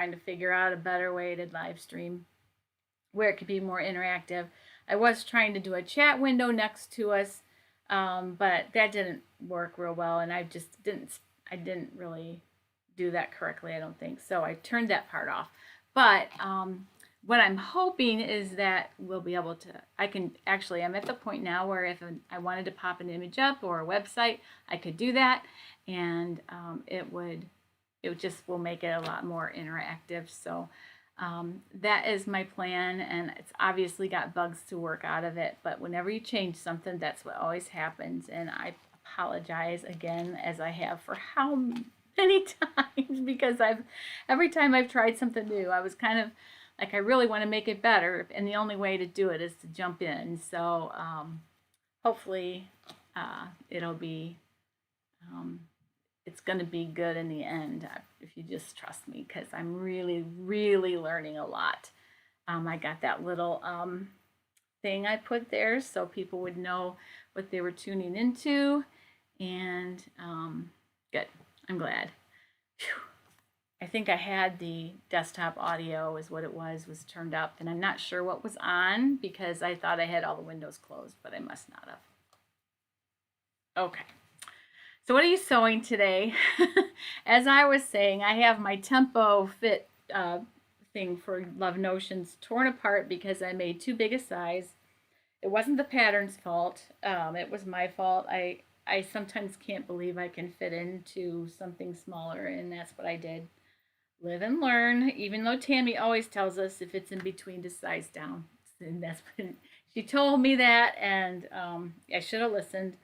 trying to figure out a better way to live stream where it could be more interactive. I was trying to do a chat window next to us, but that didn't work real well, and I didn't really do that correctly, I don't think. So I turned that part off. But what I'm hoping is that we'll be able to, I'm at the point now where if I wanted to pop an image up or a website, I could do that, and it just will make it a lot more interactive. So that is my plan, and it's obviously got bugs to work out of it, but whenever you change something, that's what always happens, and I apologize again, as I have for how many times, because every time I've tried something new, I was kind of like, I really want to make it better, and the only way to do it is to jump in. So hopefully it'll be it's going to be good in the end, if you just trust me, because I'm really, really learning a lot. I got that little thing I put there so people would know what they were tuning into, and good. I'm glad. Whew. I think I had the desktop audio is what it was turned up, and I'm not sure what was on because I thought I had all the windows closed, but I must not have. Okay. So what are you sewing today? As I was saying, I have my Tempo Fit thing for Love Notions torn apart because I made too big a size. It wasn't the pattern's fault. It was my fault. I sometimes can't believe I can fit into something smaller, and that's what I did. Live and learn, even though Tammy always tells us if it's in between to size down. And that's when she told me that, and I should have listened.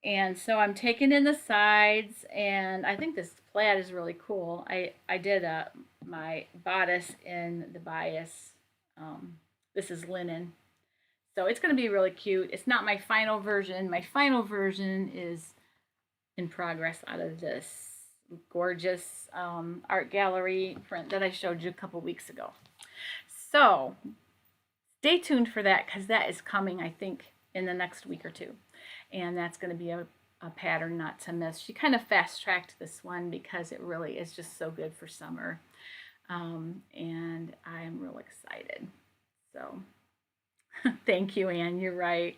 And so I'm taking in the sides, and I think this plaid is really cool. I did my bodice in the bias. This is linen. So it's going to be really cute. It's not my final version. My final version is in progress out of this gorgeous art gallery print that I showed you a couple weeks ago. So stay tuned for that, because that is coming, I think, in the next week or two. And that's going to be a pattern not to miss. She kind of fast-tracked this one because it really is just so good for summer. And I'm real excited. So thank you, Anne. You're right.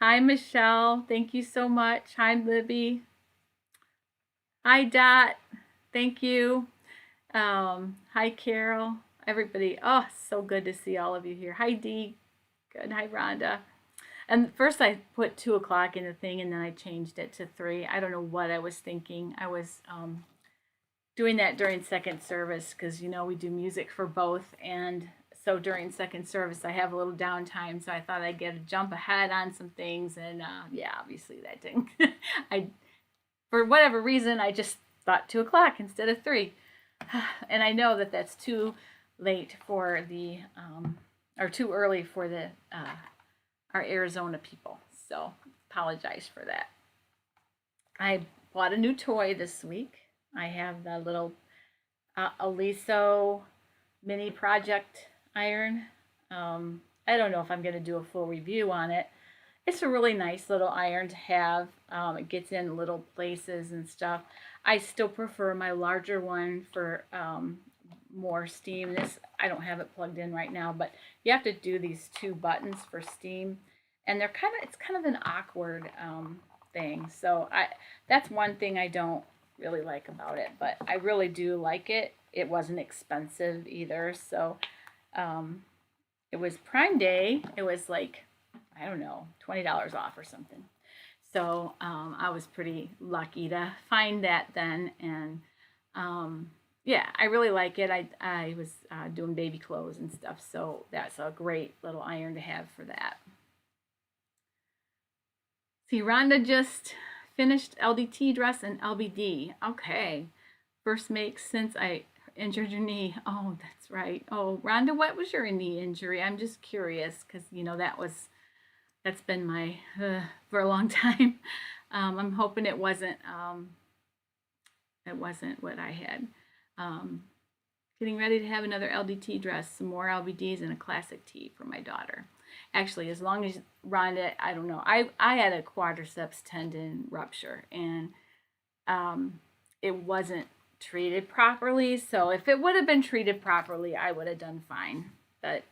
Hi, Michelle. Thank you so much. Hi, Libby. Hi, Dot. Thank you. Hi, Carol. Everybody. Oh, so good to see all of you here. Hi, Dee. Good. Hi, Rhonda. And first I put 2 o'clock in the thing, and then I changed it to 3. I don't know what I was thinking. I was doing that during second service because, you know, we do music for both. And so during second service, I have a little downtime. So I thought I'd get a jump ahead on some things. And yeah, obviously that didn't. For whatever reason, I just thought 2 o'clock instead of 3. And I know that that's too late for the, or too early for the, our Arizona people. So apologize for that. I bought a new toy this week. I have the little Aliso mini project iron. I don't know if I'm going to do a full review on it. It's a really nice little iron to have. It gets in little places and stuff. I still prefer my larger one for more steam. This, I don't have it plugged in right now, but you have to do these 2 buttons for steam, and it's kind of an awkward thing. So that's one thing I don't really like about it, but I really do like it. It wasn't expensive either, so it was Prime Day. It was like, I don't know, $20 off or something. So I was pretty lucky to find that then, and yeah, I really like it. I was doing baby clothes and stuff, so that's a great little iron to have for that. See, Rhonda just finished LDT dress and LBD. Okay. First make since I injured your knee. Oh, that's right. Oh, Rhonda, what was your knee injury? I'm just curious because, you know, that's been my, for a long time. I'm hoping it wasn't what I had. Getting ready to have another LDT dress, some more LBDs, and a classic tee for my daughter. Actually, as long as Rhonda, I don't know. I had a quadriceps tendon rupture, and it wasn't treated properly. So if it would have been treated properly, I would have done fine. But,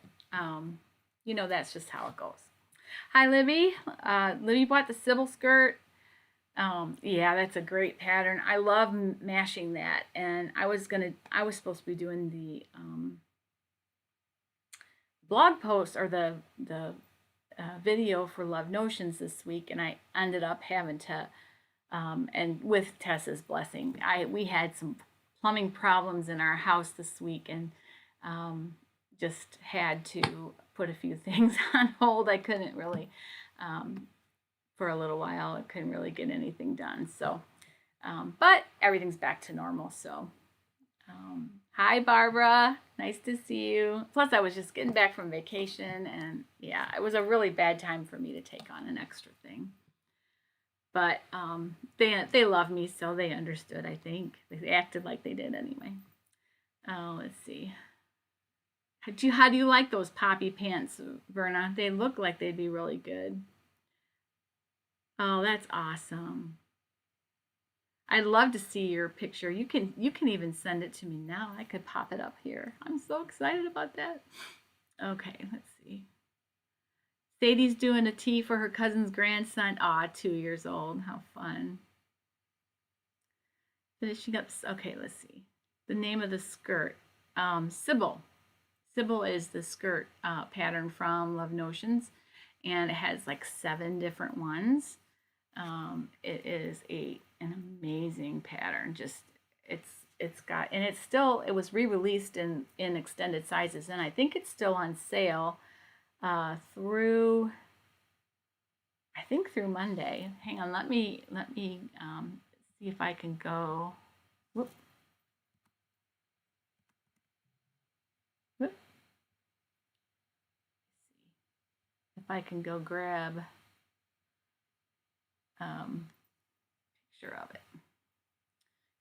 you know, that's just how it goes. Hi, Libby. Libby bought the Sybil skirt. Yeah, that's a great pattern. I love mashing that. And I was supposed to be doing the blog post or the video for Love Notions this week, and I ended up having to, and with Tessa's blessing, we had some plumbing problems in our house this week, and just had to put a few things on hold. I couldn't really, for a little while, I couldn't really get anything done. So, but everything's back to normal. So, hi, Barbara. Nice to see you. Plus, I was just getting back from vacation, and yeah, it was a really bad time for me to take on an extra thing. But they love me, so they understood, I think. They acted like they did anyway. Let's see. How do you like those poppy pants, Verna? They look like they'd be really good. Oh, that's awesome. I'd love to see your picture. You can even send it to me now. I could pop it up here. I'm so excited about that. Okay, let's see. Sadie's doing a tea for her cousin's grandson. Aw, 2 years old. How fun. Finishing up. Okay, let's see. The name of the skirt. Sybil. Sybil is the skirt pattern from Love Notions, and it has like 7 different ones. It is an amazing pattern. Just it's got, and it was re-released in extended sizes, and I think it's still on sale through Monday. Hang on, let me see if I can go. Whoop. Whoop. If I can go grab picture of it.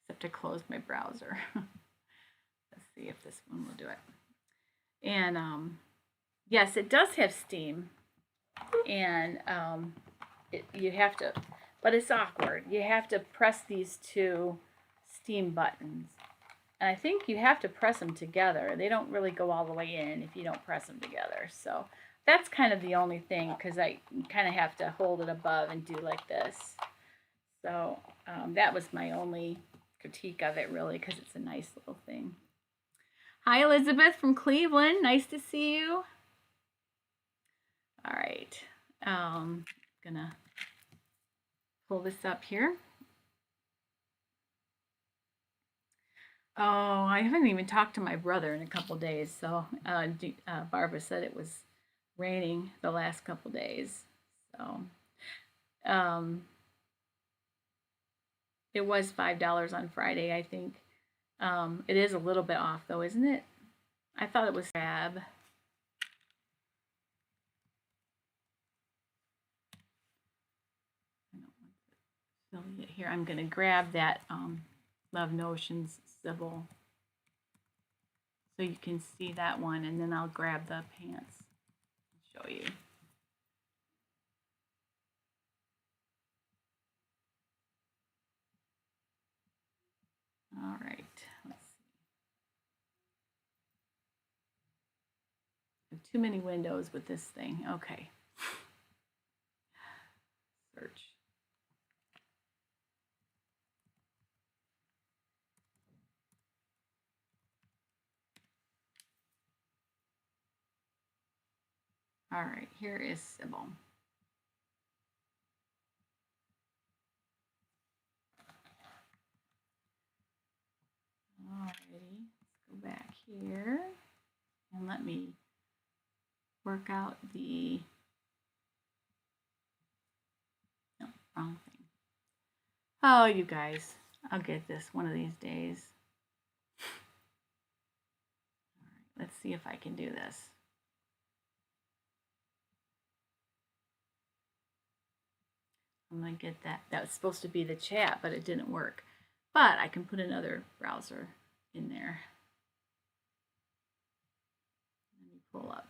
Except I closed my browser. Let's see if this one will do it. And yes, it does have steam, and you have to, but it's awkward. You have to press these 2 steam buttons, and I think you have to press them together. They don't really go all the way in if you don't press them together. So that's kind of the only thing, because I kind of have to hold it above and do like this. So that was my only critique of it, really, because it's a nice little thing. Hi, Elizabeth from Cleveland. Nice to see you. All right. Gonna pull this up here. Oh, I haven't even talked to my brother in a couple days. So Barbara said it was raining the last couple days. So it was $5 on Friday, I think. It is a little bit off, though, isn't it? I thought it was tab. Here, I'm going to grab that Love Notions Sybil, so you can see that one, and then I'll grab the pants and show you. All right, let's see. I have too many windows with this thing. Okay. Search. All right, here is Sybil. Alrighty, let's go back here and let me work out the, no, wrong thing. Oh, you guys, I'll get this one of these days. All right, let's see if I can do this. I'm gonna get that. That was supposed to be the chat, but it didn't work. But I can put another browser in there. Let me pull up.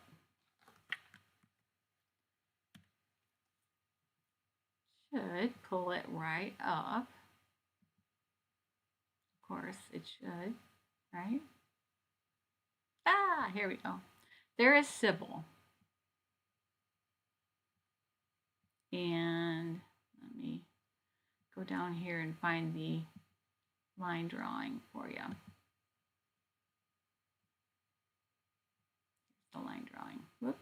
Should pull it right up. Of course, it should, right? Ah, here we go. There is Sybil. And let me go down here and find the line drawing for you. The line drawing. Whoop.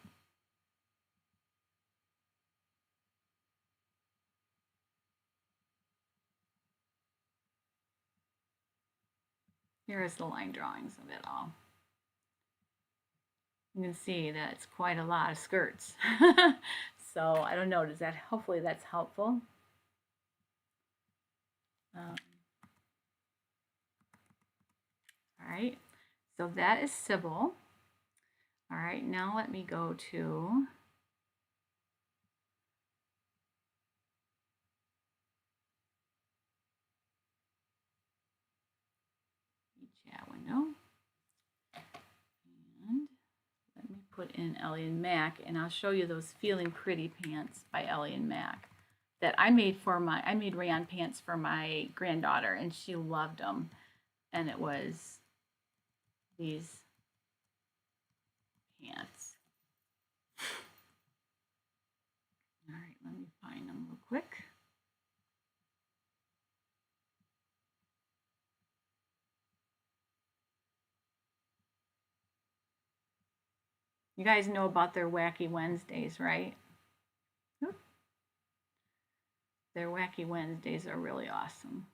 Here is the line drawings of it all. You can see that it's quite a lot of skirts. So I don't know, does that, hopefully that's helpful. All right, so that is Sybil. All right, now let me go to the chat window. And let me put in Ellie Mac, and I'll show you those Feeling Pretty pants by Ellie Mac that I made I made rayon pants for my granddaughter, and she loved them. And it was these pants. All right, let me find them real quick. You guys know about their Wacky Wednesdays, right? Their Wacky Wednesdays are really awesome.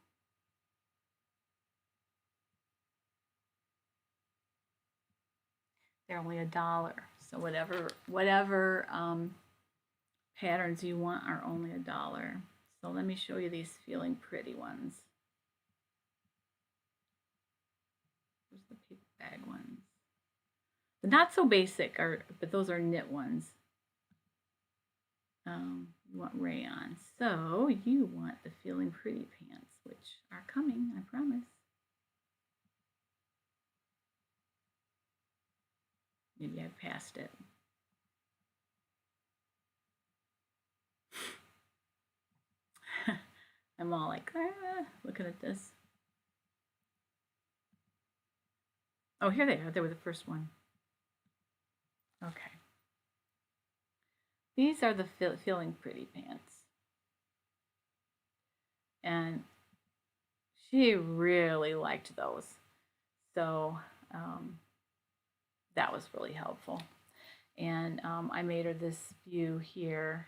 They're only $1. So whatever patterns you want are only $1. So let me show you these Feeling Pretty ones. There's the paper bag ones. The not so basic but those are knit ones. You want rayon, so you want the Feeling Pretty pants, which are coming, I promise. Maybe I passed it. I'm all like, looking at this. Oh, here they are. They were the first one. Okay. These are the Feeling Pretty pants. And she really liked those. So that was really helpful. And I made her this view here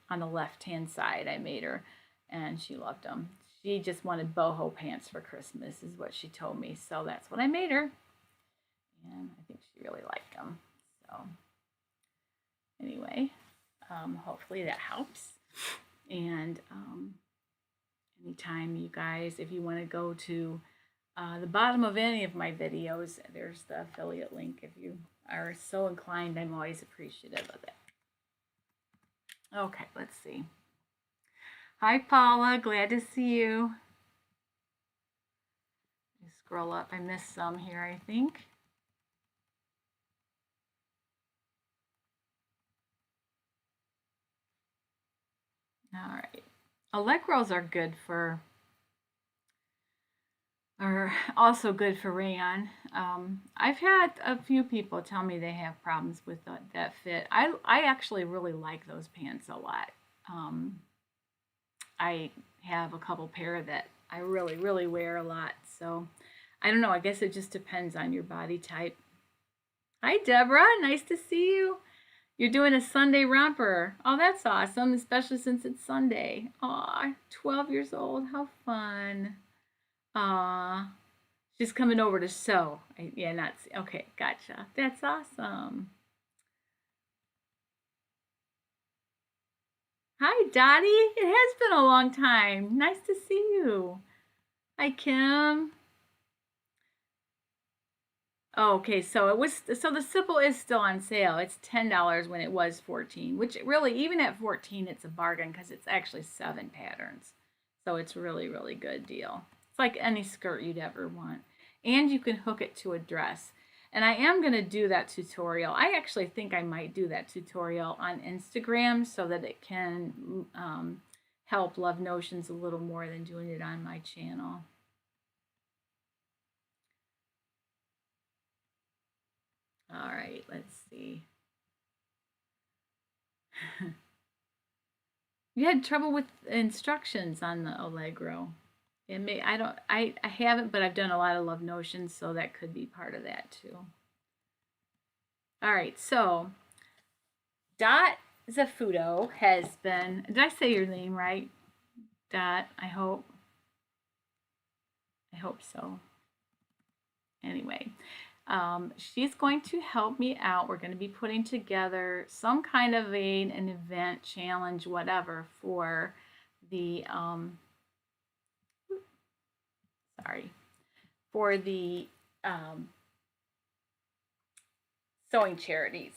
on the left-hand side. I made her, and she loved them. She just wanted boho pants for Christmas, is what she told me. So that's what I made her. And I think she really liked them. So anyway, hopefully that helps. And anytime you guys, if you want to go to the bottom of any of my videos, there's the affiliate link. If you are so inclined, I'm always appreciative of it. Okay, let's see. Hi, Paula. Glad to see you. Scroll up. I missed some here, I think. All right. Allegros are also good for rayon. I've had a few people tell me they have problems with that fit. I actually really like those pants a lot. I have a couple pair that I really, really wear a lot. So I don't know. I guess it just depends on your body type. Hi, Deborah. Nice to see you. You're doing a Sunday romper. Oh, that's awesome, especially since it's Sunday. Aw, 12 years old. How fun. Aw. She's coming over to sew. Yeah, not okay, gotcha. That's awesome. Hi, Dottie. It has been a long time. Nice to see you. Hi, Kim. Okay, so the Sybil is still on sale. It's $10 when it was $14, which really, even at $14, it's a bargain because it's actually 7 patterns. So it's really, really good deal. It's like any skirt you'd ever want. And you can hook it to a dress. And I am going to do that tutorial. I actually think I might do that tutorial on Instagram so that it can help Love Notions a little more than doing it on my channel. let's see. You had trouble with instructions on the Allegro. I haven't, but I've done a lot of Love Notions, so that could be part of that too. All right, so Dot Zafudo has been, did I say your name right? Dot, I hope so. Anyway, she's going to help me out. We're going to be putting together some kind of an event, challenge, whatever, for the, for the sewing charities.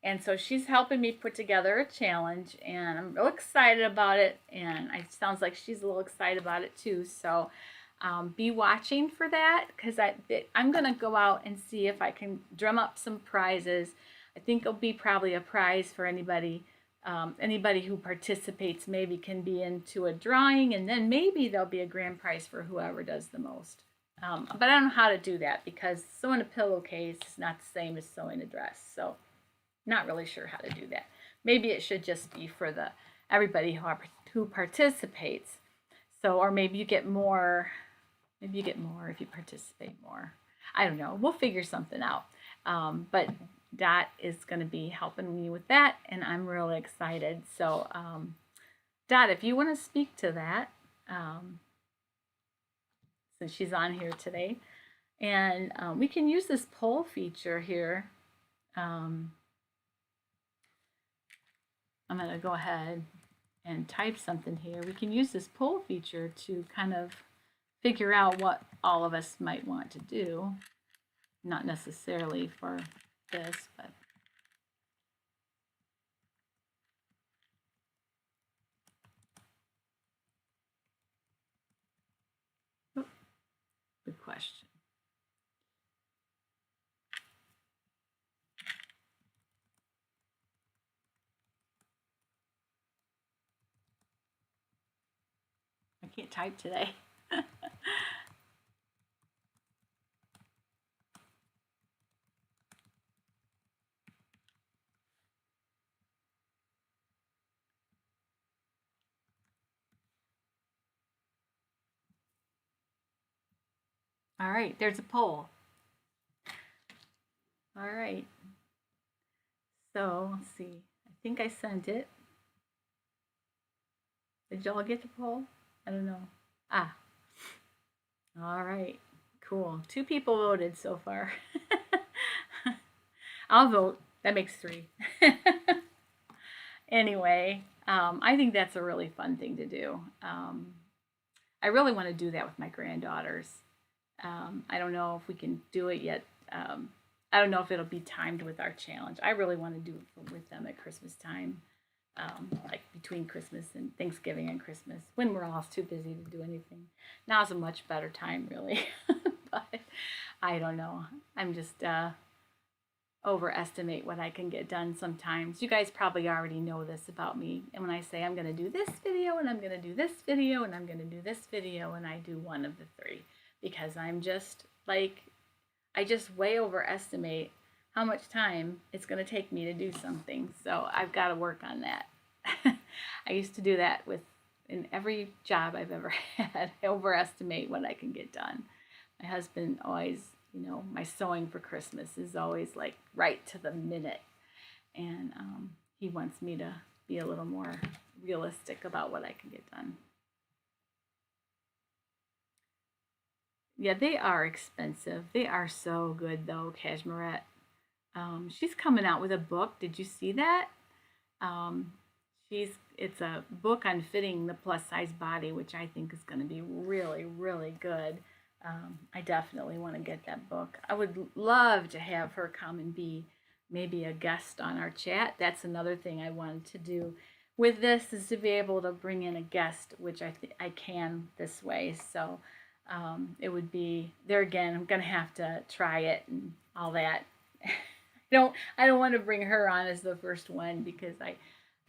And so she's helping me put together a challenge, and I'm real excited about it. And it sounds like she's a little excited about it too. So be watching for that, because I'm going to go out and see if I can drum up some prizes. I think it'll be probably a prize for anybody. Anybody who participates maybe can be into a drawing, and then maybe there'll be a grand prize for whoever does the most. But I don't know how to do that, because sewing a pillowcase is not the same as sewing a dress. So not really sure how to do that. Maybe it should just be for everybody who participates. So, or maybe you get more. Maybe you get more if you participate more. I don't know. We'll figure something out. But Dot is going to be helping me with that, and I'm really excited. So, Dot, if you want to speak to that, since she's on here today, and we can use this poll feature here. I'm going to go ahead and type something here. We can use this poll feature to kind of figure out what all of us might want to do. Not necessarily for this, but good question. I can't type today. All right, there's a poll. All right. So let's see. I think I sent it. Did y'all get the poll? I don't know. Ah. All right. Cool. 2 people voted so far. I'll vote. That makes 3. Anyway, I think that's a really fun thing to do. I really want to do that with my granddaughters. I don't know if we can do it yet. I don't know if it'll be timed with our challenge. I really want to do it with them at Christmas time, like between Christmas and Thanksgiving and Christmas, when we're all too busy to do anything. Now's a much better time, really. But I don't know. I'm just overestimate what I can get done sometimes. You guys probably already know this about me. And when I say I'm going to do this video, and I'm going to do this video, and I'm going to do this video, and I do one of the 3, because I'm just like, I just way overestimate how much time it's going to take me to do something. So I've got to work on that. I used to do that in every job I've ever had. I overestimate what I can get done. My husband always, my sewing for Christmas is always like right to the minute. And he wants me to be a little more realistic about what I can get done. Yeah, they are expensive. They are so good though, Cashmerette. She's coming out with a book. Did you see that? It's a book on fitting the plus size body, which I think is going to be really, really good. I definitely want to get that book. I would love to have her come and be maybe a guest on our chat. That's another thing I wanted to do with this, is to be able to bring in a guest, which I can this way. So it would be there again. I'm gonna have to try it and all that. I don't want to bring her on as the first one, because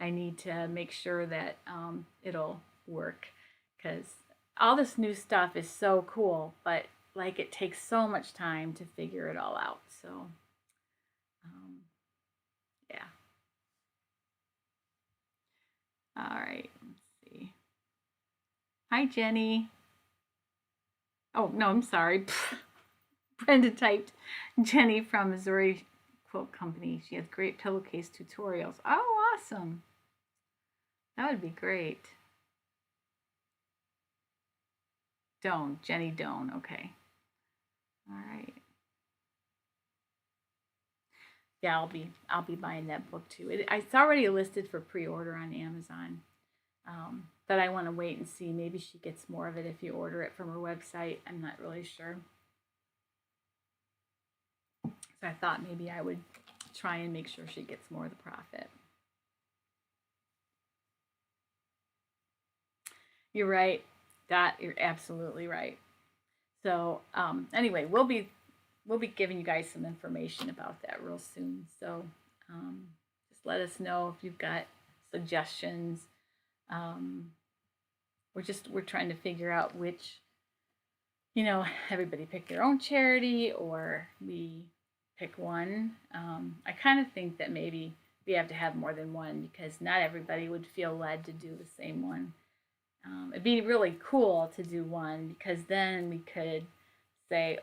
I need to make sure that it'll work, because all this new stuff is so cool, but like it takes so much time to figure it all out. So All right, let's see. Hi, Jenny. Oh, no, I'm sorry. Brenda typed Jenny from Missouri Quilt Company. She has great pillowcase tutorials. Oh, awesome. That would be great. Jenny Doan. Okay. All right. Yeah, I'll be buying that book too. It's already listed for pre-order on Amazon, but I want to wait and see. Maybe she gets more of it if you order it from her website. I'm not really sure. So I thought maybe I would try and make sure she gets more of the profit. You're right. You're absolutely right. So anyway, we'll be giving you guys some information about that real soon. So just let us know if you've got suggestions. Um, we're trying to figure out which, everybody pick their own charity or we pick one. I kind of think that maybe we have to have more than one because not everybody would feel led to do the same one. It'd be really cool to do one because then we could say,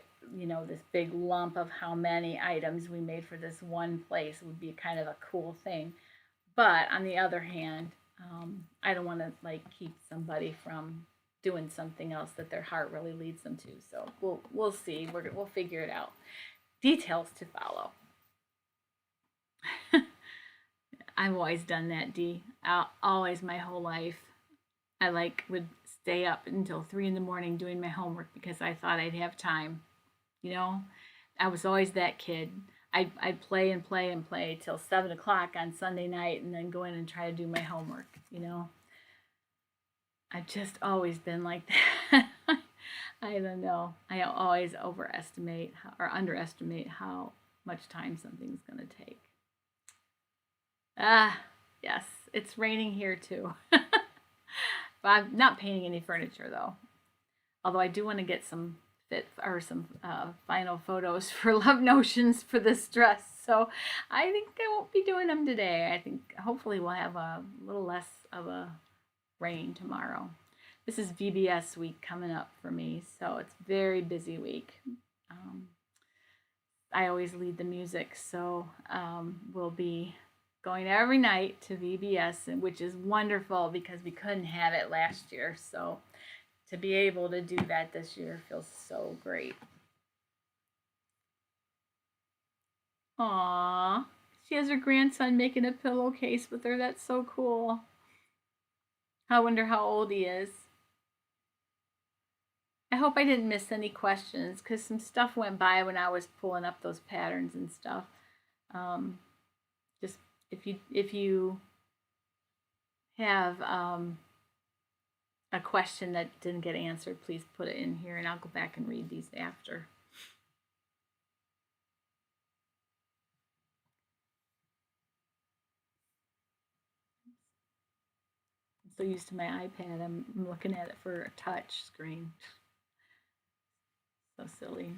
this big lump of how many items we made for this one place would be kind of a cool thing. But on the other hand, I don't want to like keep somebody from doing something else that their heart really leads them to. So we'll see. We'll figure it out. Details to follow. I've always done that, Dee. Always my whole life. I would stay up until 3 in the morning doing my homework because I thought I'd have time. You know, I was always that kid. I'd play and play and play till 7 o'clock on Sunday night and then go in and try to do my homework. I've just always been like that. I don't know. I always overestimate or underestimate how much time something's going to take. Ah, yes, it's raining here too. But I'm not painting any furniture though. Although I do want to get some some final photos for Love Notions for this dress. So I think I won't be doing them today. I think hopefully we'll have a little less of a rain tomorrow. This is VBS week coming up for me, so it's a very busy week. Um, I always lead the music, so we'll be going every night to VBS, which is wonderful because we couldn't have it last year. So to be able to do that this year feels so great. Aww, she has her grandson making a pillowcase with her. That's so cool. I wonder how old he is. I hope I didn't miss any questions because some stuff went by when I was pulling up those patterns and stuff. Just if you have a question that didn't get answered, please put it in here and I'll go back and read these after. I'm so used to my iPad, I'm looking at it for a touch screen. So silly.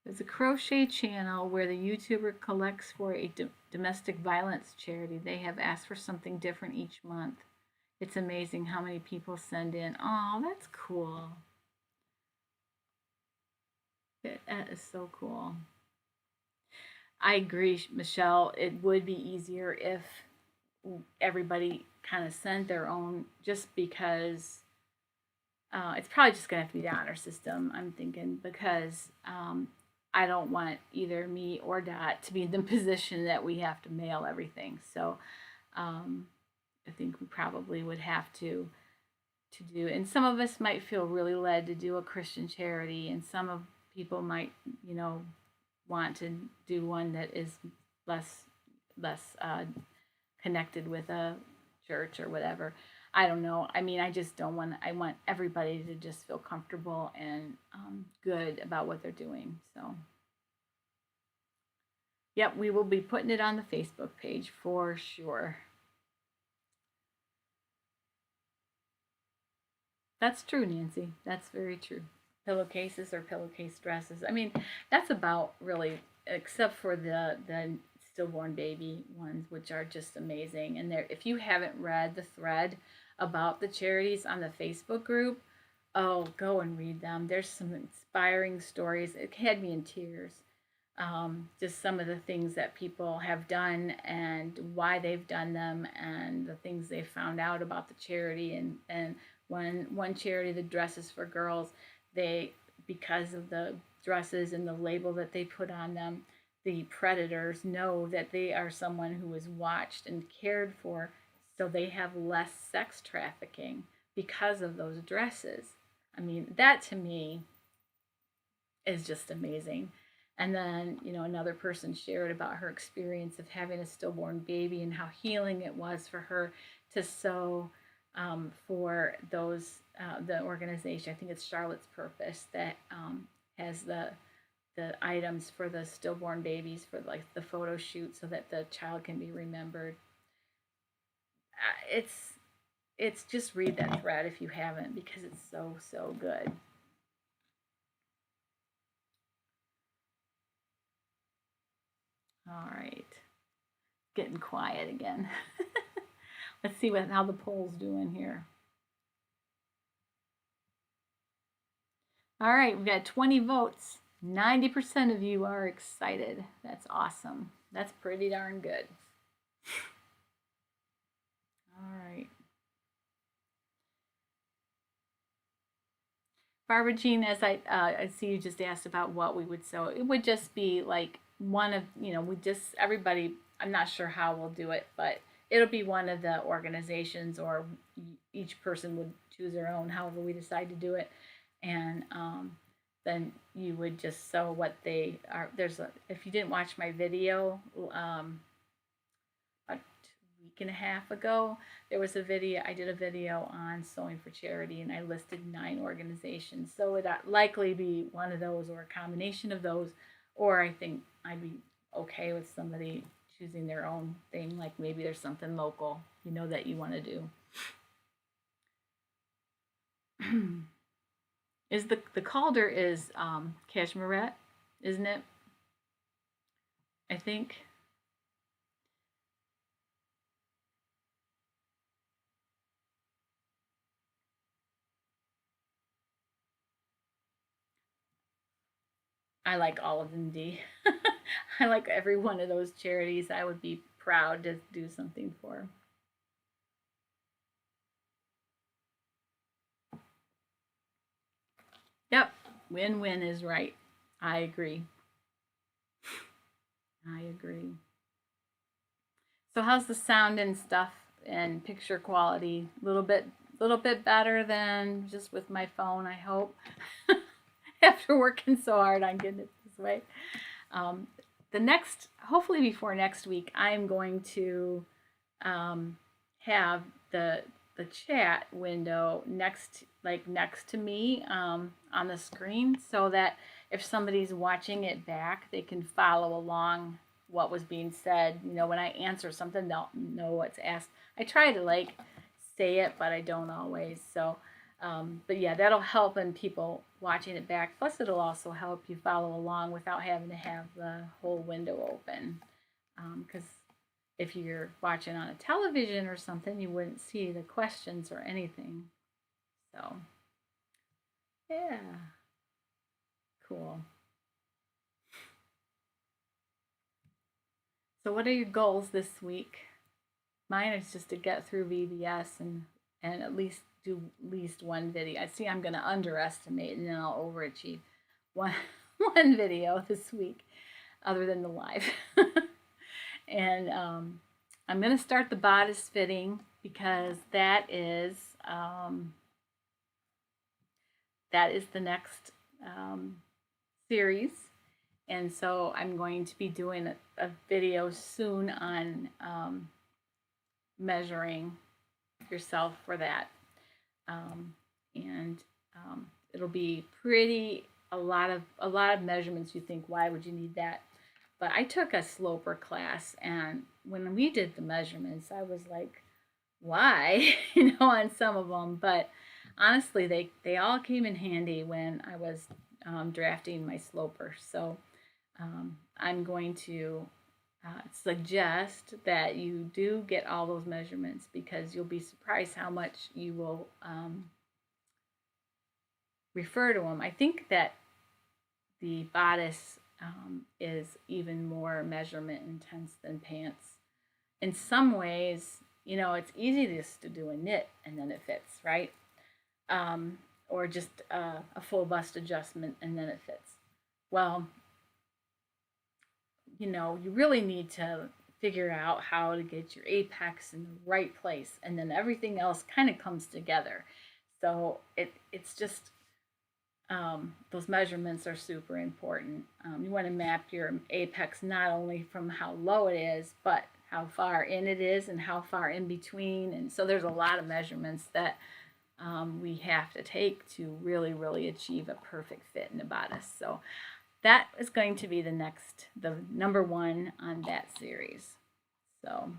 There's a crochet channel where the YouTuber collects for a domestic violence charity. They have asked for something different each month. It's amazing how many people send in. Oh, that's cool. That is so cool. I agree, Michelle. It would be easier if everybody kind of sent their own, just because it's probably just going to have to be the honor system, I'm thinking, because I don't want either me or Dot to be in the position that we have to mail everything. So I think we probably would have to do, and some of us might feel really led to do a Christian charity, and some of people might, want to do one that is less connected with a church or whatever. I don't know. I mean, I just don't want. I want everybody to just feel comfortable and good about what they're doing. So, yep, we will be putting it on the Facebook page for sure. That's true, Nancy. That's very true. Pillowcases or pillowcase dresses. I mean, that's about really, except for the stillborn baby ones, which are just amazing. And there, if you haven't read the thread about the charities on the Facebook group, oh, go and read them. There's some inspiring stories. It had me in tears. Just some of the things that people have done and why they've done them and the things they found out about the charity. And one charity, the dresses for girls, they, because of the dresses and the label that they put on them, the predators know that they are someone who is watched and cared for, so they have less sex trafficking because of those dresses. I mean, that to me is just amazing. And then, another person shared about her experience of having a stillborn baby and how healing it was for her to sew for those, the organization, I think it's Charlotte's Purpose, that has the items for the stillborn babies for like the photo shoot so that the child can be remembered. It's just read that thread if you haven't, because it's so good. All right, getting quiet again. Let's see how the poll's doing here. All right, we've got 20 votes. 90% of you are excited. That's awesome. That's pretty darn good. All right. Barbara Jean, as I see you just asked about what we would sew. It would just be like one of, we just, everybody, I'm not sure how we'll do it, but it'll be one of the organizations, or each person would choose their own, however we decide to do it. And then you would just sew what they are. If you didn't watch my video a week and a half ago, there was a video, I did a video on sewing for charity, and I listed 9 organizations. So it'd likely be one of those or a combination of those, or I think I'd be okay with somebody choosing their own thing, like maybe there's something local, that you want to do. Is the Calder is cashmerette, isn't it? I think. I like all of them, Dee. I like every one of those charities. I would be proud to do something for. Yep, win-win is right. I agree. I agree. So how's the sound and stuff and picture quality? Little bit better than just with my phone, I hope. After working so hard on getting it this way. Hopefully before next week, I'm going to have the chat window next to me on the screen, so that if somebody's watching it back, they can follow along what was being said. When I answer something, they'll know what's asked. I try to say it, but I don't always. So, but yeah, that'll help in people watching it back. Plus, it'll also help you follow along without having to have the whole window open. Because if you're watching on a television or something, you wouldn't see the questions or anything. So, yeah, cool. So what are your goals this week? Mine is just to get through VBS and at least do at least one video. I see I'm going to underestimate and then I'll overachieve. One video this week, other than the live. And I'm going to start the bodice fitting, because that is the next series. And so I'm going to be doing a video soon on measuring yourself for that. And it'll be a lot of measurements. You think, why would you need that? But I took a sloper class, and when we did the measurements, I was like, why? On some of them. But honestly, they all came in handy when I was drafting my sloper. So I'm going to suggest that you do get all those measurements, because you'll be surprised how much you will refer to them. I think that the bodice is even more measurement intense than pants. In some ways, you know, it's easy just to do a knit and then it fits, right? Or just a full bust adjustment and then it fits. Well, you know, you really need to figure out how to get your apex in the right place, and then everything else kind of comes together. So it's just those measurements are super important. You want to map your apex not only from how low it is, but how far in it is and how far in between. And so there's a lot of measurements that we have to take to really, really achieve a perfect fit in a bodice. So that is going to be the number one on that series. So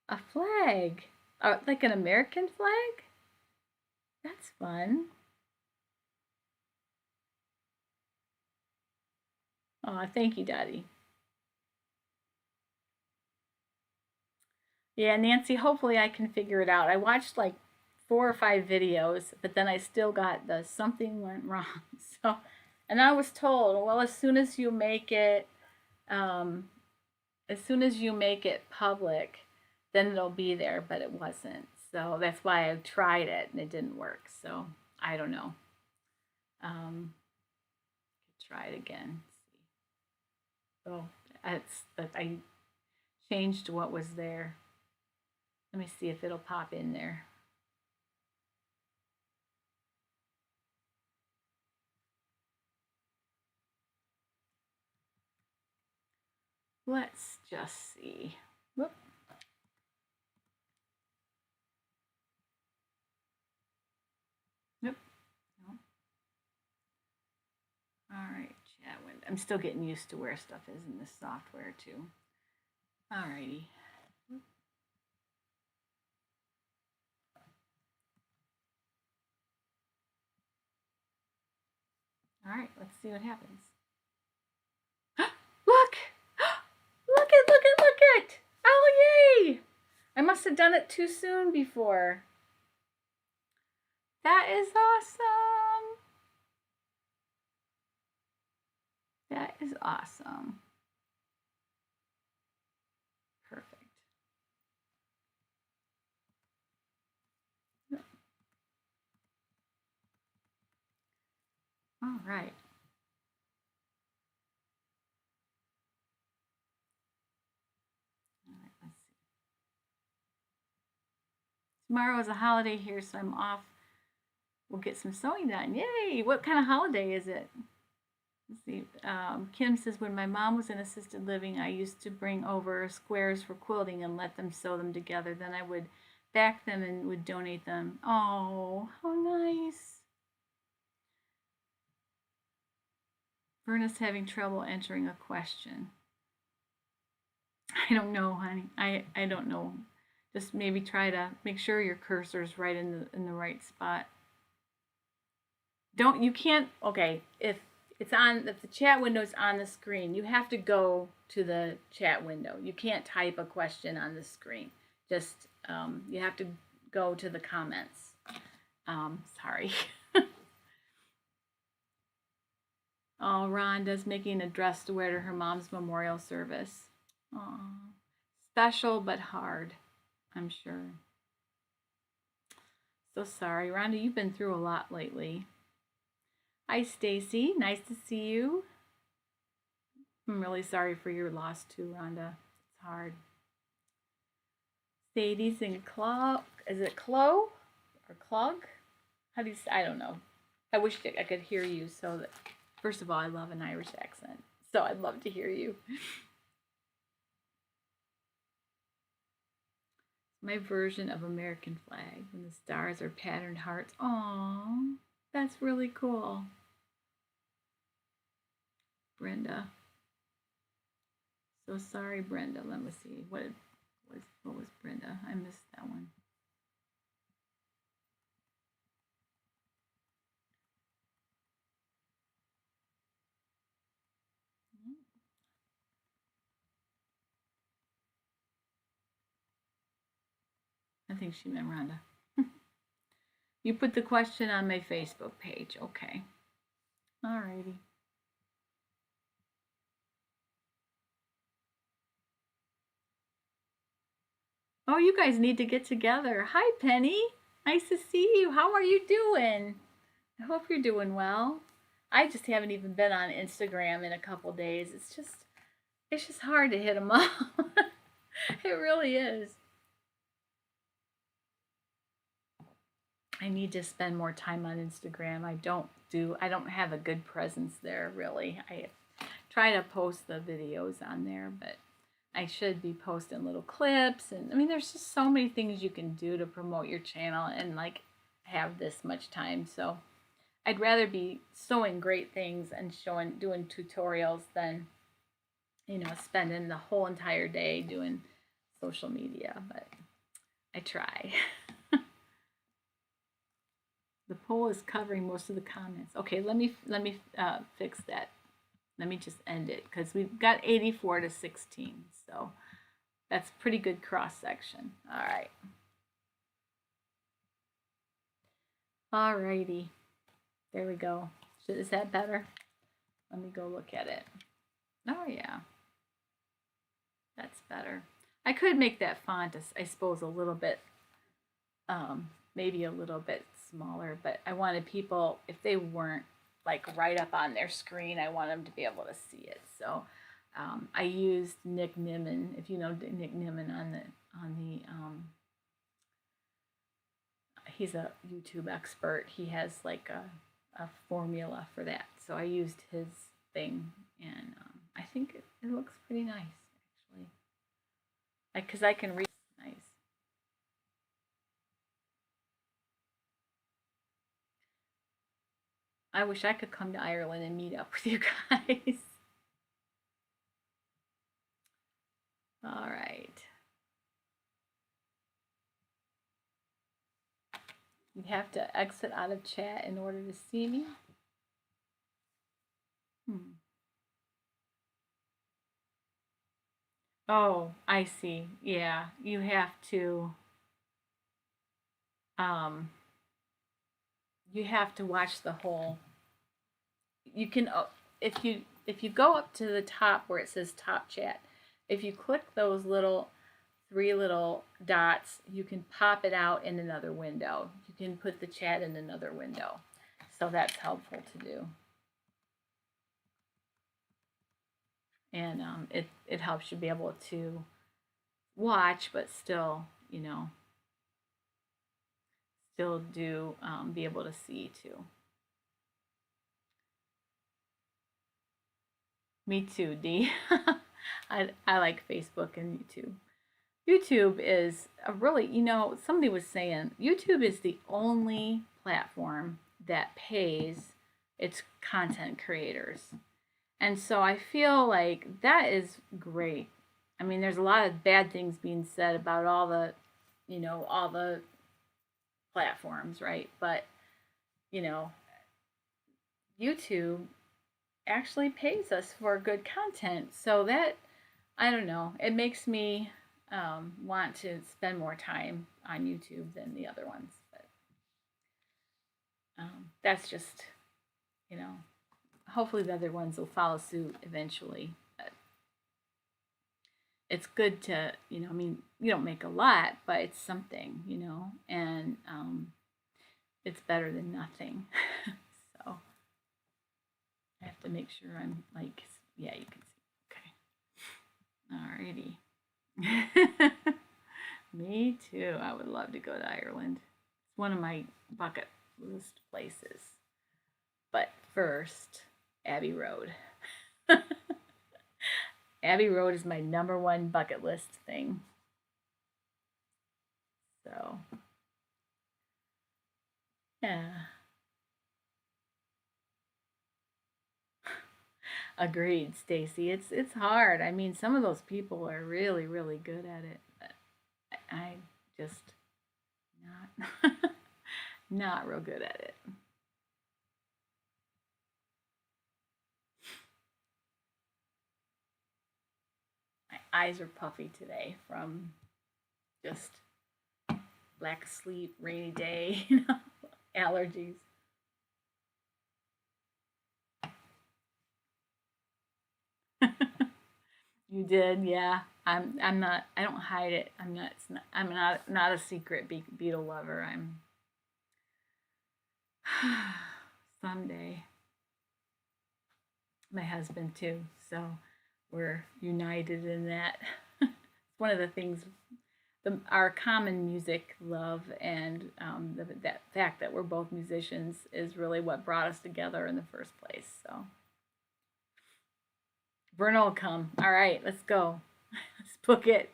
a flag, like an American flag? That's fun. Oh, thank you, Daddy. Yeah, Nancy, hopefully I can figure it out. I watched like 4 or 5 videos, but then I still got the something went wrong. So, and I was told, well, as soon as you make it, um, as soon as you make it public, then it'll be there, but it wasn't. So that's why I tried it and it didn't work. So I don't know. Try it again. Oh, I changed what was there. Let me see if it'll pop in there. Let's just see. Whoop. Nope. No. All right, chat window. I'm still getting used to where stuff is in this software too. All righty. All right, let's see what happens. Look! Look it, look it, look it! Oh, yay! I must have done it too soon before. That is awesome. That is awesome. Perfect. All right. All right, let's see. Tomorrow is a holiday here, so I'm off. We'll get some sewing done. Yay! What kind of holiday is it? Let's see. Kim says, when my mom was in assisted living, I used to bring over squares for quilting and let them sew them together. Then I would back them and would donate them. Oh, how nice. Verna's having trouble entering a question. I don't know, honey. I don't know. Just maybe try to make sure your cursor's right in the right spot. You can't, okay, if the chat window is on the screen, you have to go to the chat window. You can't type a question on the screen. Just you have to go to the comments. Sorry. Oh, Rhonda's making a dress to wear to her mom's memorial service. Aww. Special but hard, I'm sure. So sorry. Rhonda, you've been through a lot lately. Hi, Stacy. Nice to see you. I'm really sorry for your loss too, Rhonda. It's hard. Sadie's in Clog. Is it Clo or Clog? How do you say? I don't know. I wish I could hear you. So that, first of all, I love an Irish accent, so I'd love to hear you. My version of American flag when the stars are patterned hearts. Aww, that's really cool. Brenda. So sorry, Brenda. Let me see. What was Brenda? I missed that one. I think she meant Rhonda. You put the question on my Facebook page. Okay. Alrighty. Oh, you guys need to get together. Hi, Penny. Nice to see you. How are you doing? I hope you're doing well. I just haven't even been on Instagram in a couple days. It's just hard to hit them up. It really is. I need to spend more time on Instagram. I don't have a good presence there really. I try to post the videos on there, but I should be posting little clips, and I mean there's just so many things you can do to promote your channel and like have this much time. So I'd rather be showing great things and doing tutorials than spending the whole entire day doing social media, but I try. The poll is covering most of the comments. Okay, let me fix that. Let me just end it because we've got 84 to 16, so that's pretty good cross section. All right. Alrighty, there we go. Is that better? Let me go look at it. Oh yeah, that's better. I could make that font, I suppose, a little bit, maybe a little bit smaller, but I wanted people, if they weren't like right up on their screen, I want them to be able to see it. So I used Nick Nimmin, if you know Nick Nimmin he's a YouTube expert. He has like a formula for that. So I used his thing, and I think it looks pretty nice actually. Because I can read nice. I wish I could come to Ireland and meet up with you guys. All right. You have to exit out of chat in order to see me. Oh, I see. Yeah, you have to um watch the whole. You can if you go up to the top where it says top chat, if you click those three little dots, you can pop it out in another window. You can put the chat in another window. So that's helpful to do. And it helps you be able to watch, but still, still do be able to see too. Me too, Dee. I like Facebook and YouTube. YouTube is a really, somebody was saying YouTube is the only platform that pays its content creators. And so I feel like that is great. I mean, there's a lot of bad things being said about all the platforms, right? But, YouTube actually pays us for good content. So that, I don't know, it makes me want to spend more time on YouTube than the other ones. But that's just, hopefully the other ones will follow suit eventually. But it's good to, I mean, you don't make a lot, but it's something, and it's better than nothing. So I have to make sure I'm like, yeah, you can see. Okay. Alrighty. Me too. I would love to go to Ireland. It's one of my bucket list places. But first, Abbey Road. Abbey Road is my #1 bucket list thing. So, yeah. Agreed, Stacy. It's hard. I mean, some of those people are really, really good at it, but I just not not real good at it. My eyes are puffy today from just lack of sleep, rainy day, allergies. You did, yeah. I'm not. I don't hide it. I'm not. It's not I'm not a secret beetle lover. I'm someday. My husband too. So we're united in that. It's one of the things. Our common music love and that fact that we're both musicians is really what brought us together in the first place. So Vernal will come. All right, let's go. Let's book it.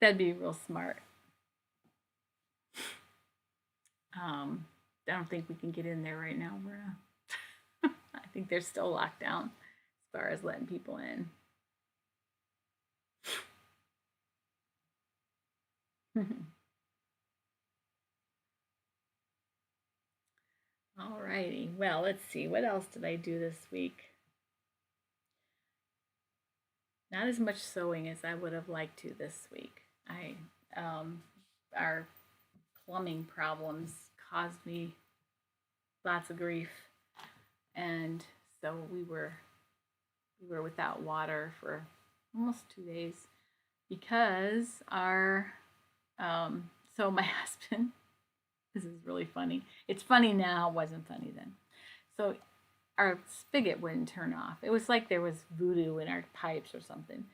That'd be real smart. Um, I don't think we can get in there right now. I think they're still locked down as far as letting people in. All righty. Well, let's see. What else did I do this week? Not as much sewing as I would have liked to this week. Our plumbing problems caused me lots of grief, and so we were without water for almost 2 days because our so my husband, this is really funny. It's funny now, it wasn't funny then. So our spigot wouldn't turn off. It was like there was voodoo in our pipes or something.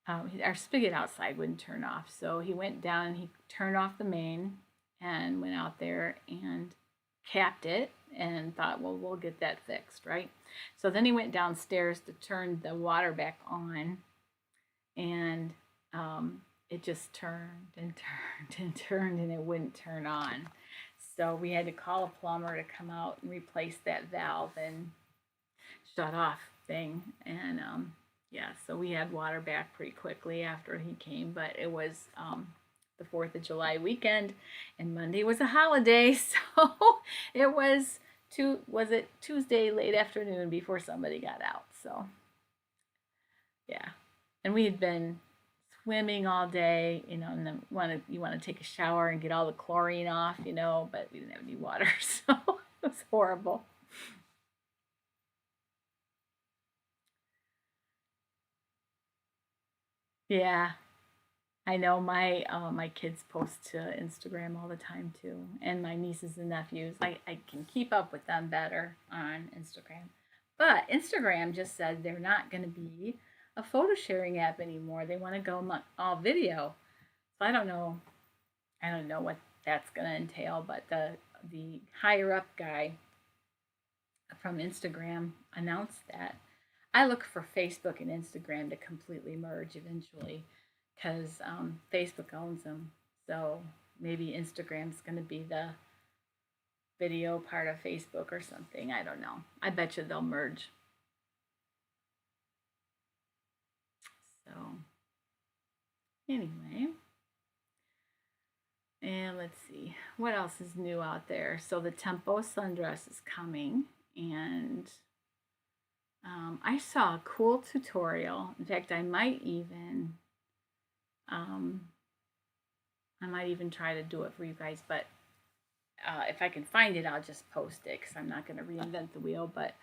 Our spigot outside wouldn't turn off. So he went down and he turned off the main and went out there and capped it and thought, well, we'll get that fixed, right? So then he went downstairs to turn the water back on, and it just turned and turned and turned, and it wouldn't turn on. So we had to call a plumber to come out and replace that valve and shut off thing. And yeah, so we had water back pretty quickly after he came, but it was the 4th of July weekend, and Monday was a holiday, so it was Tuesday late afternoon before somebody got out. So yeah, and we had been swimming all day, and then you want to take a shower and get all the chlorine off, but we didn't have any water, so it was horrible. Yeah, I know my kids post to Instagram all the time too, and my nieces and nephews. I can keep up with them better on Instagram, but Instagram just said they're not going to be a photo sharing app anymore. They want to go all video. So I don't know what that's going to entail, but the higher up guy from Instagram announced that. I look for Facebook and Instagram to completely merge eventually because Facebook owns them. So maybe Instagram's going to be the video part of Facebook or something. I don't know. I bet you they'll merge. So anyway, and let's see what else is new out there. So the Tempo sundress is coming, and I saw a cool tutorial. In fact, um, I might even try to do it for you guys. But if I can find it, I'll just post it because I'm not going to reinvent the wheel. But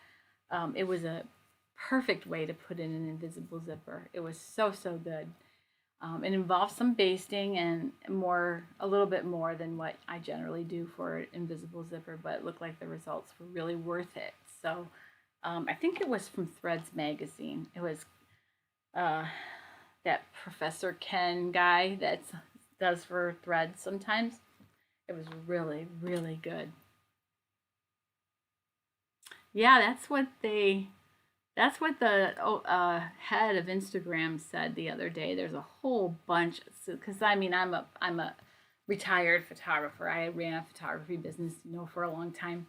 it was a perfect way to put in an invisible zipper. It was so good. It involved some basting and a little bit more than what I generally do for an invisible zipper, but it looked like the results were really worth it. So I think it was from Threads magazine. It was that Professor Ken guy that does for Threads sometimes. It was really, really good. Yeah, that's what the head of Instagram said the other day. There's a whole bunch, because I mean I'm a retired photographer. I ran a photography business, for a long time,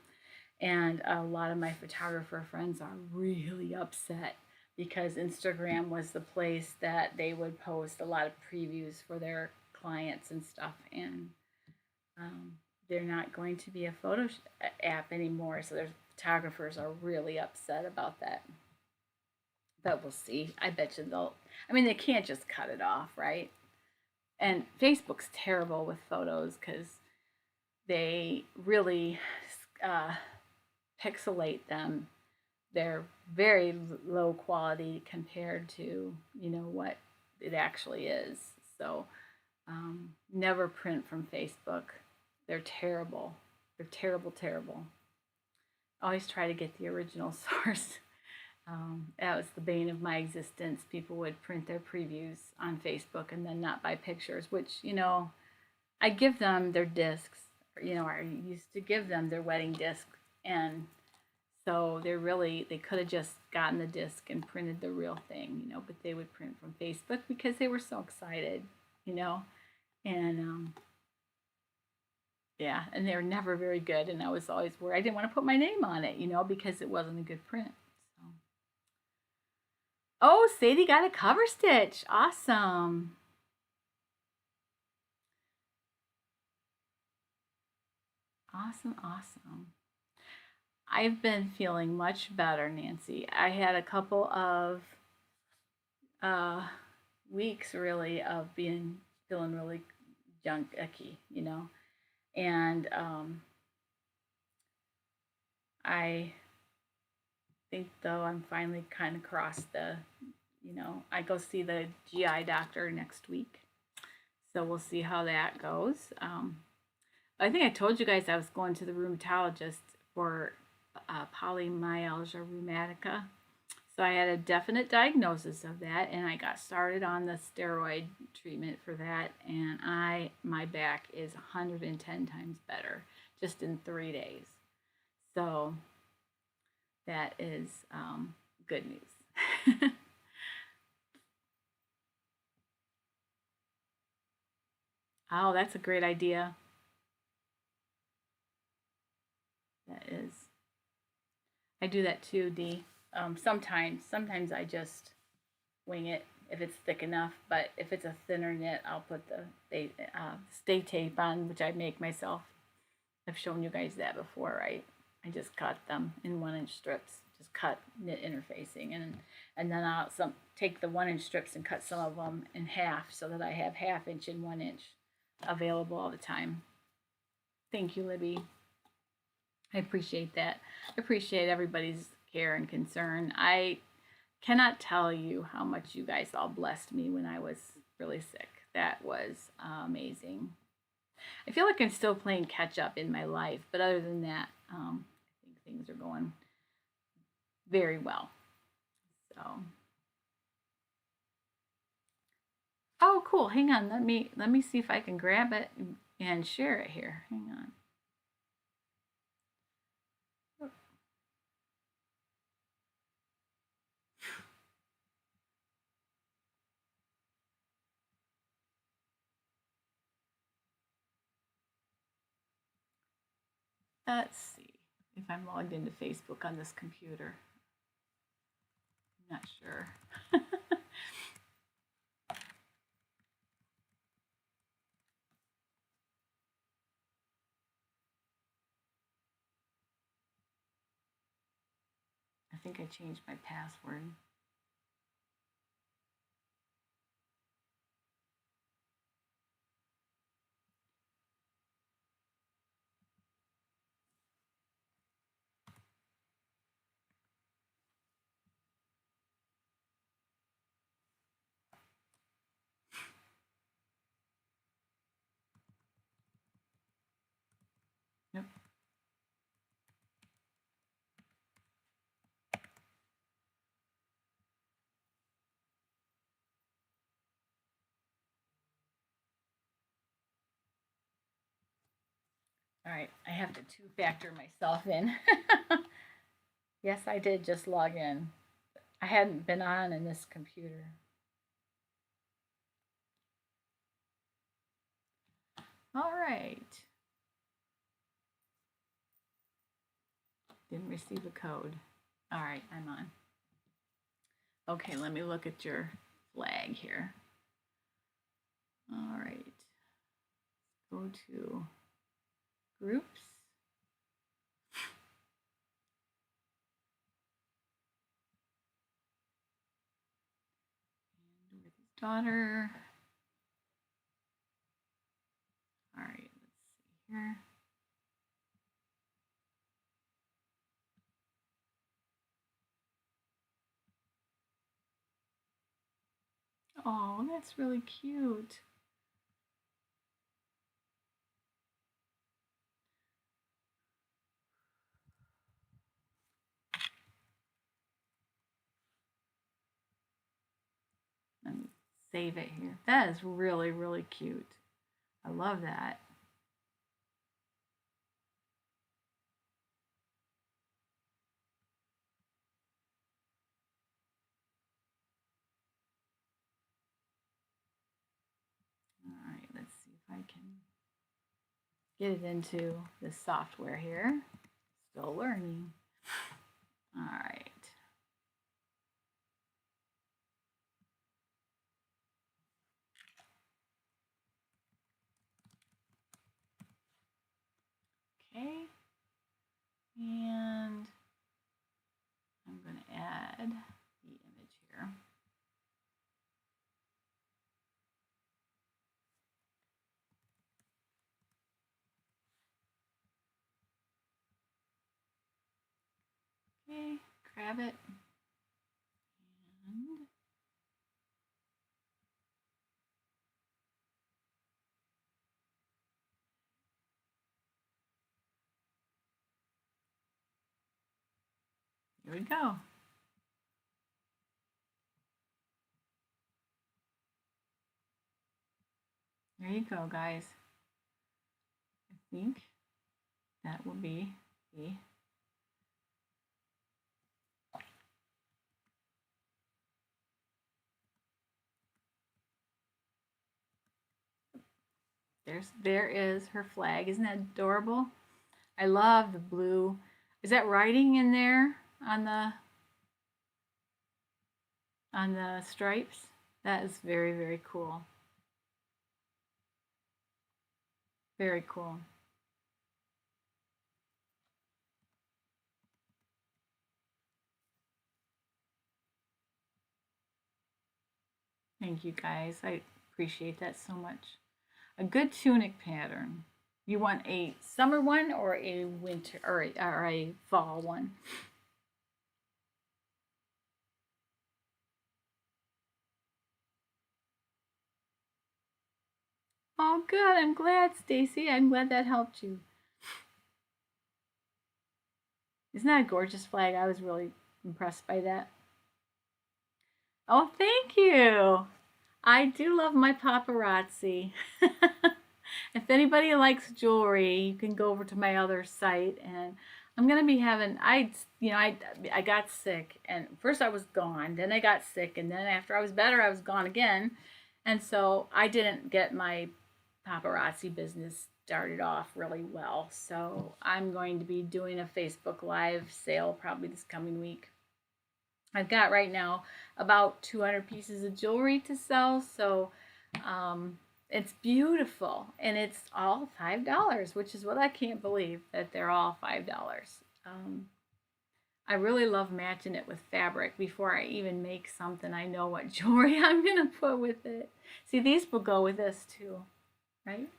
and a lot of my photographer friends are really upset because Instagram was the place that they would post a lot of previews for their clients and stuff, and um, they're not going to be a photo app anymore. So their photographers are really upset about that. But we'll see. I bet you they'll. I mean, they can't just cut it off, right? And Facebook's terrible with photos because they really uh, pixelate them. They're very low quality compared to what it actually is. So never print from Facebook. They're terrible. They're terrible, terrible. Always try to get the original source. That was the bane of my existence. People would print their previews on Facebook and then not buy pictures, which, I give them their discs. I used to give them their wedding disc. And so they could have just gotten the disc and printed the real thing, but they would print from Facebook because they were so excited, you know. And yeah, and they were never very good. And I was always worried. I didn't want to put my name on it, because it wasn't a good print. So. Oh, Sadie got a cover stitch. Awesome. Awesome, awesome. I've been feeling much better, Nancy. I had a couple of uh, weeks really of feeling really junky, and I think though I'm finally kind of crossed I go see the GI doctor next week, so we'll see how that goes. I think I told you guys I was going to the rheumatologist for polymyalgia rheumatica. So I had a definite diagnosis of that, and I got started on the steroid treatment for that, and my back is 110 times better just in 3 days. So that is good news. Oh, that's a great idea. That is. I do that too, Dee. Sometimes I just wing it if it's thick enough. But if it's a thinner knit, I'll put the stay tape on, which I make myself. I've shown you guys that before, right? I just cut them in 1-inch strips. Just cut knit interfacing, and then I'll take the 1-inch strips and cut some of them in half so that I have 1/2 inch and 1 inch available all the time. Thank you, Libby. I appreciate that. I appreciate everybody's care and concern. I cannot tell you how much you guys all blessed me when I was really sick. That was amazing. I feel like I'm still playing catch up in my life, but other than that, I think things are going very well. So, oh, cool. Hang on. Let me see if I can grab it and share it here. Hang on. Let's see if I'm logged into Facebook on this computer. I'm not sure. I think I changed my password. Yep. All right, I have to two-factor myself in. Yes, I did just log in. I hadn't been on in this computer. All right. Didn't receive a code. All right, I'm on. Okay, let me look at your flag here. All right. Go to groups. And with his daughter. here. Oh, that's really cute. Let me save it here. That is really, really cute. I love that. All right, let's see if I can get it into the software here. Still learning. All right. Okay. And I'm going to add the image here. Okay, grab it. And here we go. There you go, guys. I think that will be the there is her flag. Isn't that adorable? I love the blue. Is that writing in there on the stripes? That is very, very cool. Very cool. Thank you, guys. I appreciate that so much. A good tunic pattern. You want a summer one or a winter or a fall one? Oh, good. I'm glad, Stacy. I'm glad that helped you. Isn't that a gorgeous flag? I was really impressed by that. Oh, thank you. I do love my paparazzi. If anybody likes jewelry, you can go over to my other site, and I'm gonna be having I got sick, and first I was gone, then I got sick, and then after I was better I was gone again, and so I didn't get my paparazzi business started off really well. So I'm going to be doing a Facebook Live sale probably this coming week. I've got right now about 200 pieces of jewelry to sell, so it's beautiful, and it's all $5, which is what I can't believe that they're all $5. I really love matching it with fabric. Before I even make something, I know what jewelry I'm gonna put with it. See, these will go with this too, right?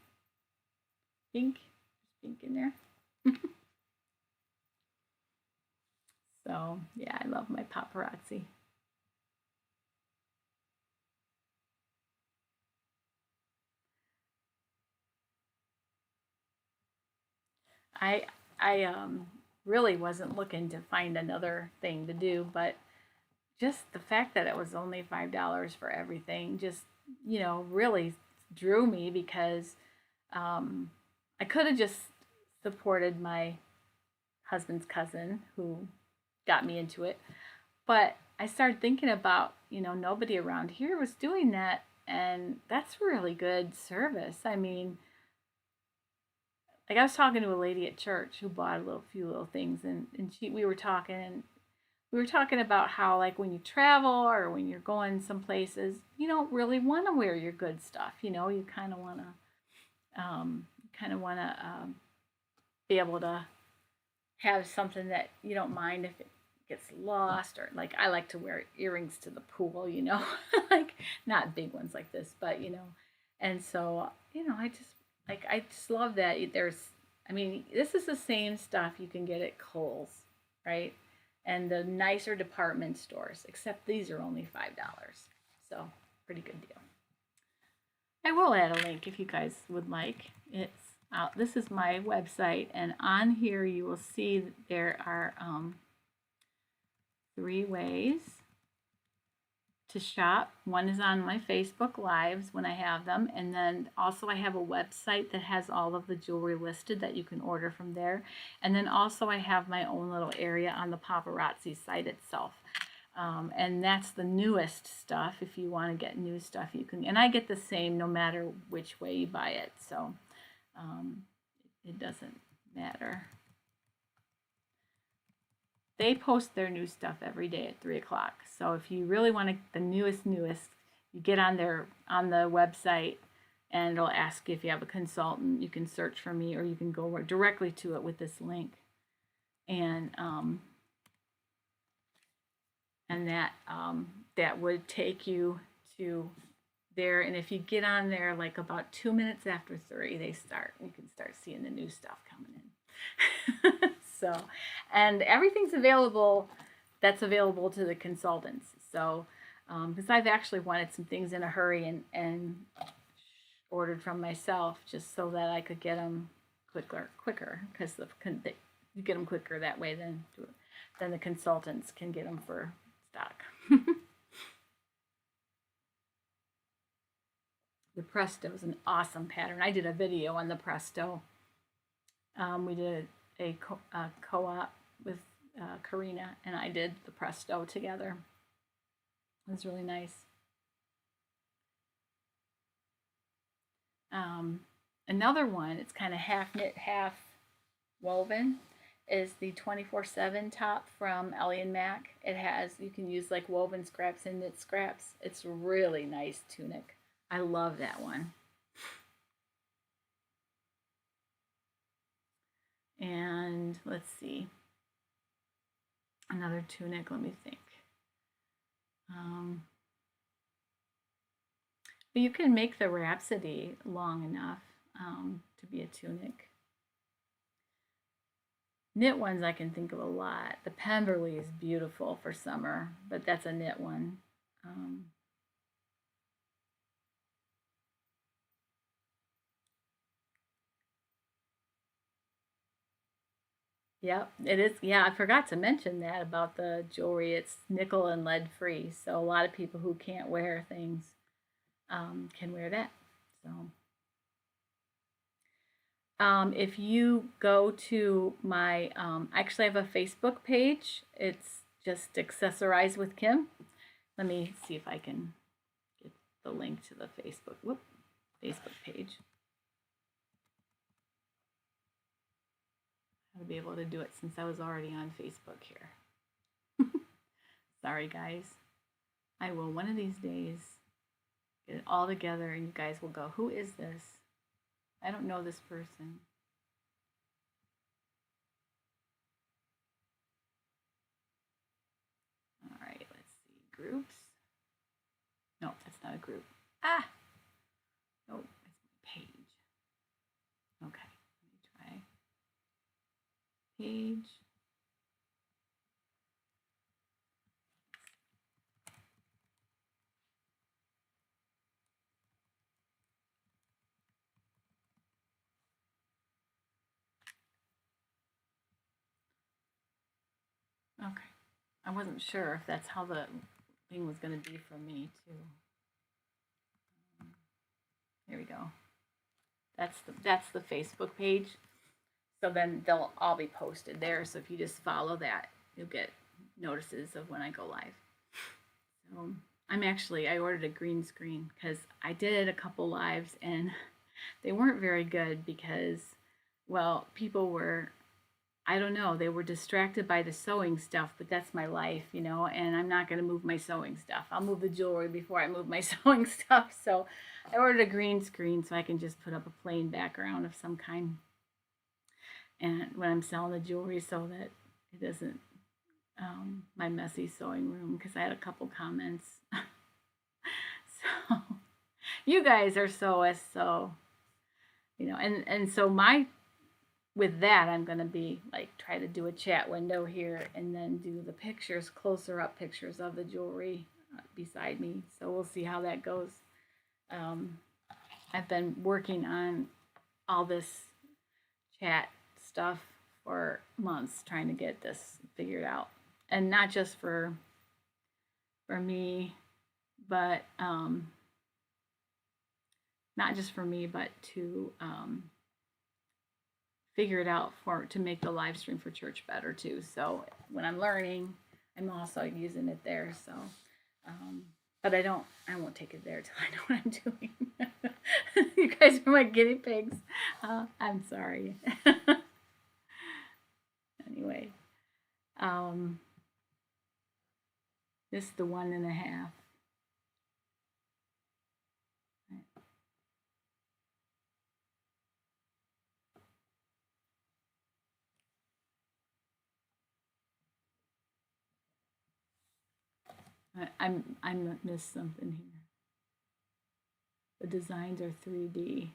Pink, pink in there. So yeah, I love my paparazzi. I I really wasn't looking to find another thing to do, but just the fact that it was only $5 for everything just really drew me because I could have just supported my husband's cousin who got me into it, but I started thinking about nobody around here was doing that, and that's really good service. I mean, like I was talking to a lady at church who bought few little things, and we were talking about how, like, when you travel or when you're going some places, you don't really want to wear your good stuff. You kind of want to be able to have something that you don't mind if it gets lost, or like I like to wear earrings to the pool, like not big ones like this, but and so I just like, I just love that there's, I mean, this is the same stuff you can get at Kohl's, right? And the nicer department stores, except these are only $5. So, pretty good deal. I will add a link if you guys would like. It's this is my website, and on here you will see there are 3 ways to shop. One is on my Facebook Lives when I have them, and then also I have a website that has all of the jewelry listed that you can order from there. And then also I have my own little area on the paparazzi site itself. And that's the newest stuff. If you want to get new stuff, you can. And I get the same no matter which way you buy it, so it doesn't matter. They post their new stuff every day at 3 o'clock. So if you really want the newest, you get on the website, and it'll ask you if you have a consultant. You can search for me, or you can go directly to it with this link, and that would take you to there. And if you get on there like about 2 minutes after 3, you can start seeing the new stuff coming in. So, and everything's available that's available to the consultants. So, because I've actually wanted some things in a hurry and ordered from myself just so that I could get them quicker, because you get them quicker that way than the consultants can get them for stock. The Presto is an awesome pattern. I did a video on the Presto. We did a co-op with Karina, and I did the Presto together. It was really nice. Another one, it's kind of half knit, half woven, is the 24/7 top from Ellie Mac. It has, you can use like woven scraps and knit scraps. It's a really nice tunic. I love that one. And let's see, another tunic, let me think. But you can make the Rhapsody long enough to be a tunic. Knit ones I can think of a lot. The Pemberley is beautiful for summer, but that's a knit one. Yep, it is. Yeah, I forgot to mention that about the jewelry. It's nickel and lead free, so a lot of people who can't wear things can wear that. So, if you go to my, actually I have a Facebook page. It's just Accessorize with Kim. Let me see if I can get the link to the Facebook page. I'll be able to do it since I was already on Facebook here. Sorry, guys. I will one of these days get it all together, and you guys will go, who is this? I don't know this person. All right, let's see. Groups. No, that's not a group. Ah! No, it's my page. Okay, let me try. Page. Okay. I wasn't sure if that's how the thing was going to be for me too. Here we go. That's the Facebook page. So then they'll all be posted there. So if you just follow that, you'll get notices of when I go live. So I ordered a green screen because I did a couple lives and they weren't very good because, well, people were, I don't know, they were distracted by the sewing stuff, but that's my life, and I'm not going to move my sewing stuff. I'll move the jewelry before I move my sewing stuff. So I ordered a green screen so I can just put up a plain background of some kind. And when I'm selling the jewelry, so that it isn't my messy sewing room, because I had a couple comments. So you guys are so and so with that, I'm going to be like, try to do a chat window here and then do the pictures, closer up pictures of the jewelry beside me. So we'll see how that goes. Um, I've been working on all this chat stuff for months, trying to get this figured out. And not just for me, but not just for me, but to figure it out to make the live stream for church better too. So when I'm learning, I'm also using it there. So, but I won't take it there till I know what I'm doing. You guys are my guinea pigs. I'm sorry. Anyway, this is the 1.5. I missed something here. The designs are 3D.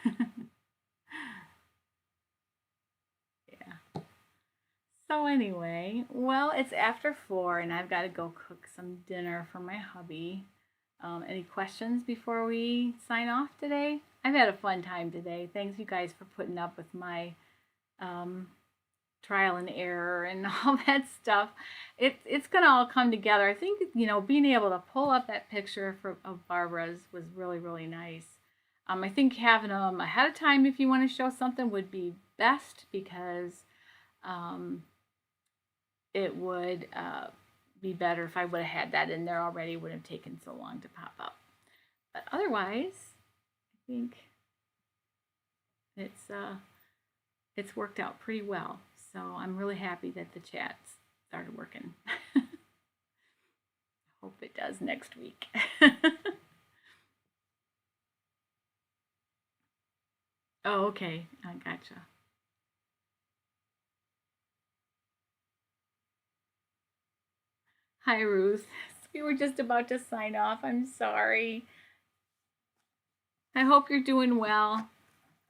Okay. Yeah. So anyway, well, it's after 4 and I've got to go cook some dinner for my hubby. Any questions before we sign off today? I've had a fun time today. Thanks you guys for putting up with my trial and error and all that stuff. It's gonna all come together. I think being able to pull up that picture of Barbara's was really, really nice. I think having them ahead of time if you want to show something would be best, because it would be better if I would have had that in there already. It wouldn't have taken so long to pop up. But otherwise, I think it's worked out pretty well. So I'm really happy that the chats started working. I hope it does next week. Oh, okay. I gotcha. Hi, Ruth. We were just about to sign off. I'm sorry. I hope you're doing well.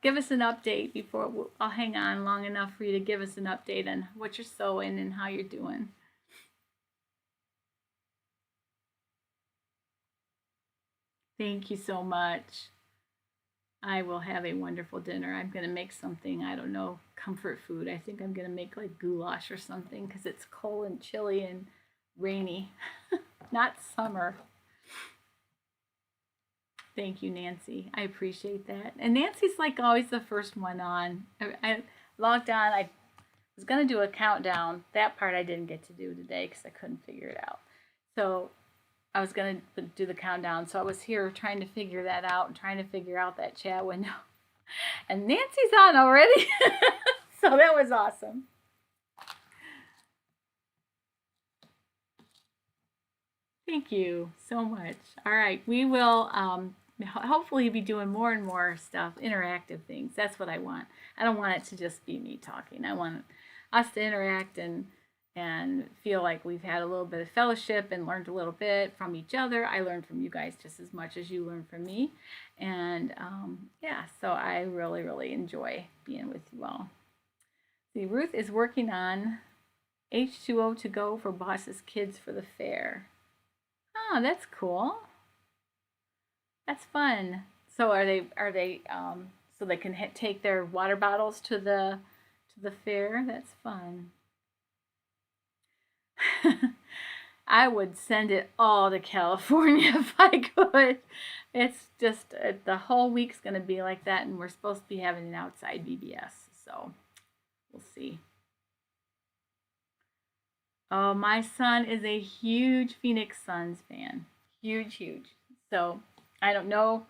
Give us an update before I'll hang on long enough for you to give us an update on what you're sewing and how you're doing. Thank you so much. I will have a wonderful dinner. I'm going to make something, I don't know, comfort food. I think I'm going to make like goulash or something, because it's cold and chilly and rainy. Not summer. Thank you, Nancy. I appreciate that. And Nancy's like always the first one on. I logged on. I was going to do a countdown. That part I didn't get to do today because I couldn't figure it out. So I was going to do the countdown. So I was here trying to figure that out and trying to figure out that chat window. And Nancy's on already. So that was awesome. Thank you so much. All right. We will hopefully be doing more and more stuff, interactive things. That's what I want. I don't want it to just be me talking. I want us to interact and feel like we've had a little bit of fellowship and learned a little bit from each other. I learned from you guys just as much as you learned from me. And yeah, so I really, really enjoy being with you all. See, Ruth is working on H2O to go for Boss's kids for the fair. Oh, that's cool. That's fun. So are they so they can take their water bottles to the fair? That's fun. I would send it all to California if I could. It's just the whole week's going to be like that, and we're supposed to be having an outside BBS, so we'll see. Oh, my son is a huge Phoenix Suns fan. Huge, huge. So I don't know.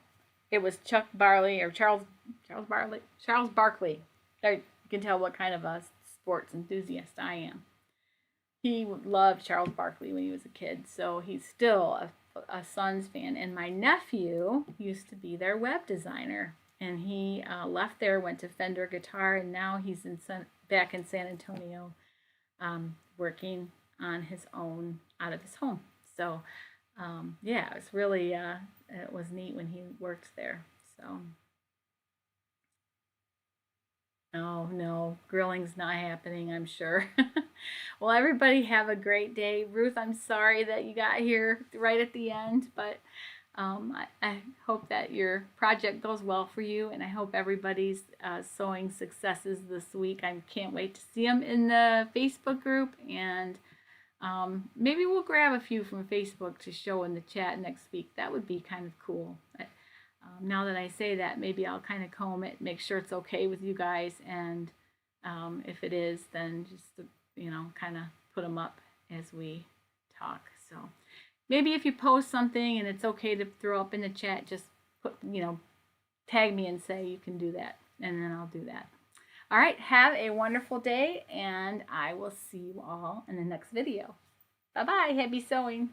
It was Chuck Barley or Charles Barkley. You can tell what kind of a sports enthusiast I am. He loved Charles Barkley when he was a kid, so he's still a Suns fan. And my nephew used to be their web designer, and he left there, went to Fender Guitar, and now he's back in San Antonio, working on his own out of his home. So yeah, it was really, it was neat when he worked there. So, oh no, grilling's not happening, I'm sure. Well, everybody have a great day. Ruth, I'm sorry that you got here right at the end, but I hope that your project goes well for you, and I hope everybody's sewing successes this week. I can't wait to see them in the Facebook group, and maybe we'll grab a few from Facebook to show in the chat next week. That would be kind of cool. Now that I say that, maybe I'll kind of comb it, make sure it's okay with you guys, and if it is, then just kind of put them up as we talk. So maybe if you post something and it's okay to throw up in the chat, just put tag me and say you can do that, and then I'll do that. All right, have a wonderful day, and I will see you all in the next video. Bye-bye. Happy sewing.